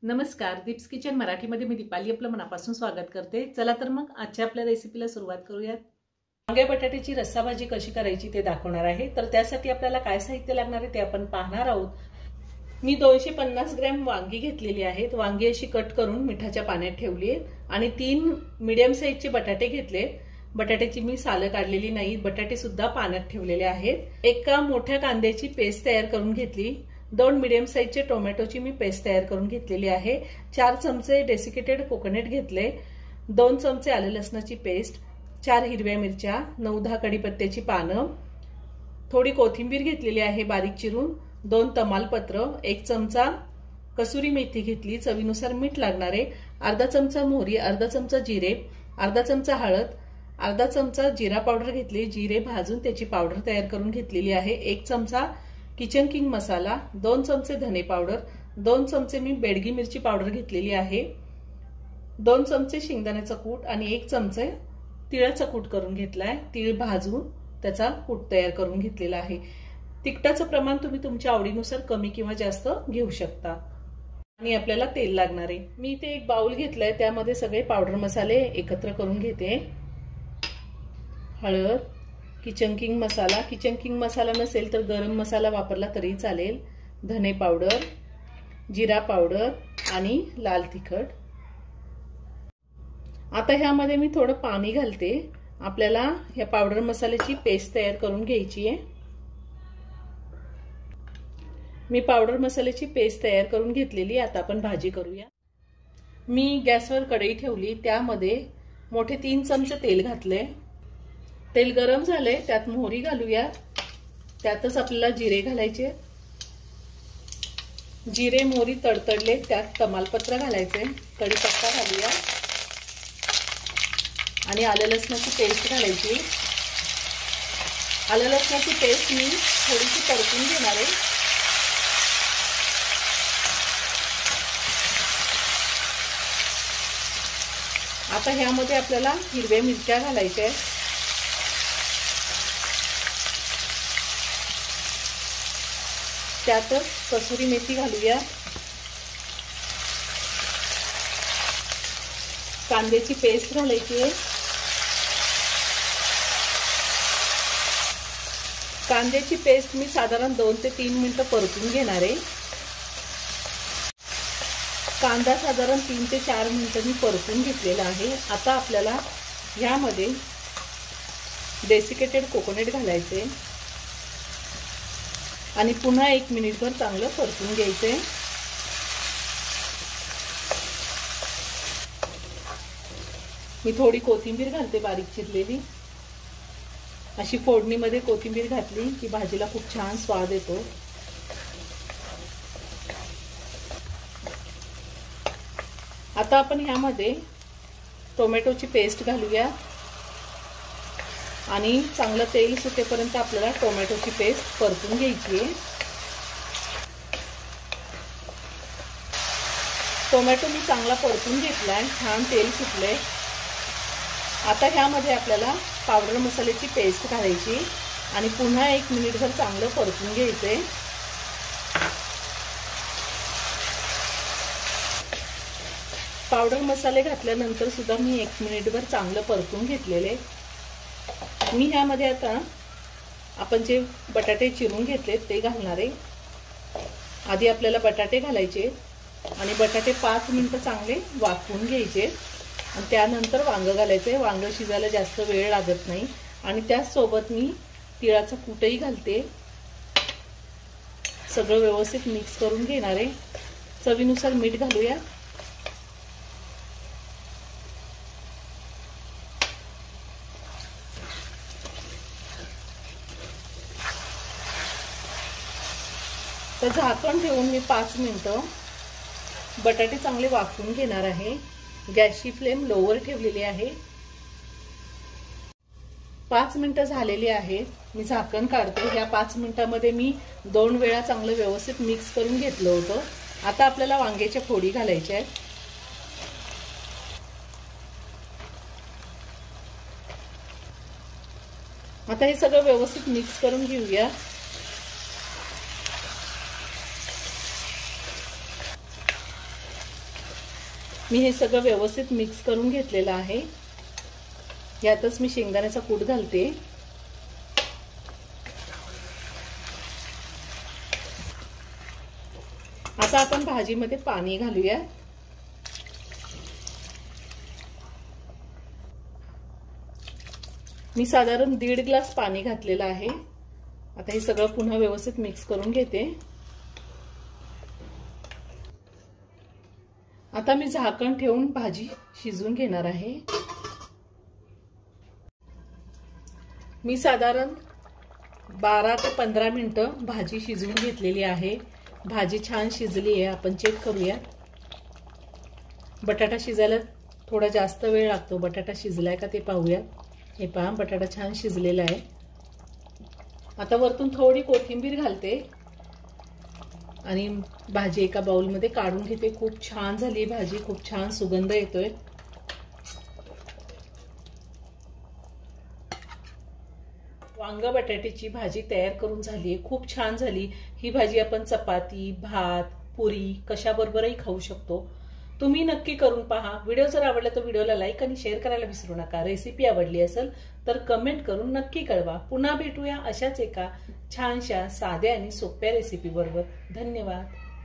नमस्कार, दीप्स किचन मराठीमध्ये मी दीपाली आपलं मनापासून स्वागत करते। चला तर मग आजच्या आपल्या रेसिपीला सुरुवात करूयात। वांगे बटाट्याची रस्सा भाजी कशी करायची ते दाखवणार आहे। तर त्यासाठी आपल्याला काय साहित्य लागणार आहे ते आपण पाहणार आहोत। मी 250 ग्रॅम वांगी घेतलेली आहेत। वांगी अशी कट करून मिठाच्या पाण्यात ठेवली आहेत आणि 3 मीडियम साइजचे बटाटे घेतले। बटाट्याची मी सालं काढलेली नाही, बटाटे सुद्धा पाण्यात ठेवलेले आहेत। एका मोठ्या कांद्याची पेस्ट तयार करून घेतली। 2 मीडियम साइजचे टोमॅटोची मी पेस्ट तयार करून घेतलेली आहे। 4 चमचे डेसिकेटेड कोकोनट घेतले, 2 चमचे आले लसणाची पेस्ट, 4 हिरव्या मिरच्या, 9-10 कढीपत्त्याची पानं, थोडी कोथिंबीर घेतलेली आहे बारीक चिरून, 2 तमालपत्र, 1 चमचा कसुरी मेथी घेतली, चवीनुसार मीठ लागणार आहे, अर्धा चमचा मोहरी, अर्धा चमचा जिरे, अर्धा चमचा हळद, अर्धा चमचा जिरा पावडर घेतली, जिरे भाजून त्याची पावडर तयार करून घेतलेली आहे, 1 चमचा किचन किंग मसाला, 2 चमचे धने पावडर, 2 चमचे मी बेडगी मिरची पावडर घेतलेली आहे, 2 चमचे शेंगदाण्याचा कूट आणि 1 चमचे तिळाचा कूट करून घेतलाय। तीळ भाजून त्याचा कूट तयार करून घेतलेला आहे। तिखटाचं प्रमाण तुम्ही तुमच्या आवडीनुसार कमी किंवा जास्त घेऊ शकता। आणि आपल्याला तेल लागणार आहे। मी इथे एक बाउल घेतलाय, त्यामध्ये सगळे पावडर मसाले एकत्र करून घेते। हळद, किचन किंग मसाला, किचन किंग मसाला नसेल तर गरम मसाला वापरला तरी चालेल, धने पावडर, जिरा पावडर आणि लाल तिखट। आता ह्यामध्ये मी थोडं पाणी घालते। आपल्याला ह्या पावडर मसाल्याची पेस्ट तयार करून घ्यायची आहे। मी पावडर मसाल्याची पेस्ट तयार करून घेतलेली। आता आपण भाजी करूया। मी गॅसवर कढई ठेवली, त्यामध्ये मोठे 3 चमचे तेल घातले। तेल गरम झाले, त्यात मोहरी घालूया। त्यातच आपल्याला जिरे घालायचे। जिरे मोहरी तडतडले, त्यात तमालपत्र घालायचे, कढीपत्ता घालूया आणि आलं लसणाची पेस्ट घालायची। आलं लसणाची पेस्ट मी थोडीशी परतून घेणार आहे। आता ह्यामध्ये आपल्याला हिरव्या मिरच्या घालायच्या आहेत। त्यातच कसुरी मेथी घालूया। कांद्याची पेस्ट घालायची आहे। कांद्याची पेस्ट मी साधारण 2 ते 3 मिनिटं परतून घेणार आहे। कांदा साधारण 3 ते 4 मिनिटं मी परतून घेतलेला आहे। आता आपल्याला ह्यामध्ये डेसिकेटेड कोकोनट घालायचे आणि पुन्हा 1 मिनिटभर चांगलं परतून घ्यायचे। मी थोडी कोथिंबीर घालते बारीक चिरलेली। अशी फोडणीमध्ये कोथिंबीर घातली की भाजीला खूप छान स्वाद येतो। आता आपण ह्यामध्ये टोमॅटोची पेस्ट घालूया आणि चांगलं तेल सुटेपर्यंत आपल्याला टोमॅटोची पेस्ट परतून घ्यायची आहे। टोमॅटो मी चांगला परतून घेतलाय, छान तेल सुटले। आता ह्यामध्ये आपल्याला पावडर मसाल्याची पेस्ट घालायची आणि पुन्हा 1 मिनिटभर चांगलं परतून घ्यायचंय। पावडर मसाले घातल्यानंतर सुद्धा मी 1 मिनिटभर चांगलं परतून घेतलेले। मी ह्यामध्ये आता आपण जे बटाटे चिरून घेतले ते घालणार आहे। आधी आपल्याला बटाटे घालायचे आणि बटाटे 5 मिनिटं चांगले वाफवून घ्यायचे आणि त्यानंतर वांग घालायचे। वांग शिजायला जास्त वेळ लागत नाही आणि त्याचसोबत मी तिळाचा कूटही घालते। सगळं व्यवस्थित मिक्स करून घेणार आहे। चवीनुसार मीठ घालूया। तर झाकण ठेवून मी 5 मिनिटं बटाटे चांगले वाफवून घेणार आहे। गॅसची फ्लेम लोवर ठेवलेली आहे। 5 मिनिटं झालेली आहेत। मी झाकण काढते। ह्या 5 मिनिटांमध्ये मी 2 वेळा चांगलं व्यवस्थित मिक्स करून घेतलं होतं। आता आपल्याला वांग्याच्या फोडी घालायच्या आहेत। आता हे सगळं व्यवस्थित मिक्स करून घेऊया। मी हे सगळं व्यवस्थित मिक्स करून घेतलेलं आहे। यातच मी शेंगदाण्याचा कूट घालते। आता आपण भाजीमध्ये पाणी घालूया। मी साधारण 1.5 ग्लास पाणी घातलेलं आहे। आता हे सगळं पुन्हा व्यवस्थित मिक्स करून घेते। आता मी झाकण ठेवून भाजी शिजवून घेणार आहे। मी साधारण 12 ते 15 मिनिटं भाजी शिजवून घेतलेली आहे। भाजी छान शिजली आहे। आपण चेक करूया। बटाटा शिजायला थोडा जास्त वेळ लागतो। बटाटा शिजलाय का ते पाहूया। हे पहा, बटाटा छान शिजलेला आहे। आता वरतून थोडी कोथिंबीर घालते आणि भाजी एका बाउलमध्ये काढून घेते। खूप छान झाली भाजी, खूप छान सुगंध येतोय। वांग बटाट्याची भाजी तयार करून झाली आहे। खूप छान झाली ही भाजी। आपण चपाती, भात, पुरी कशाबरोबरही खाऊ शकतो। तुम्ही नक्की करून पहा। व्हिडिओ जर आवडला तर व्हिडिओला लाईक आणि शेअर करायला विसरू नका। रेसिपी आवडली असेल तर कमेंट करून नक्की कळवा। पुन्हा भेटूया अशाच एका छानशा साध्या आणि सोप्या रेसिपी बरोबर। धन्यवाद।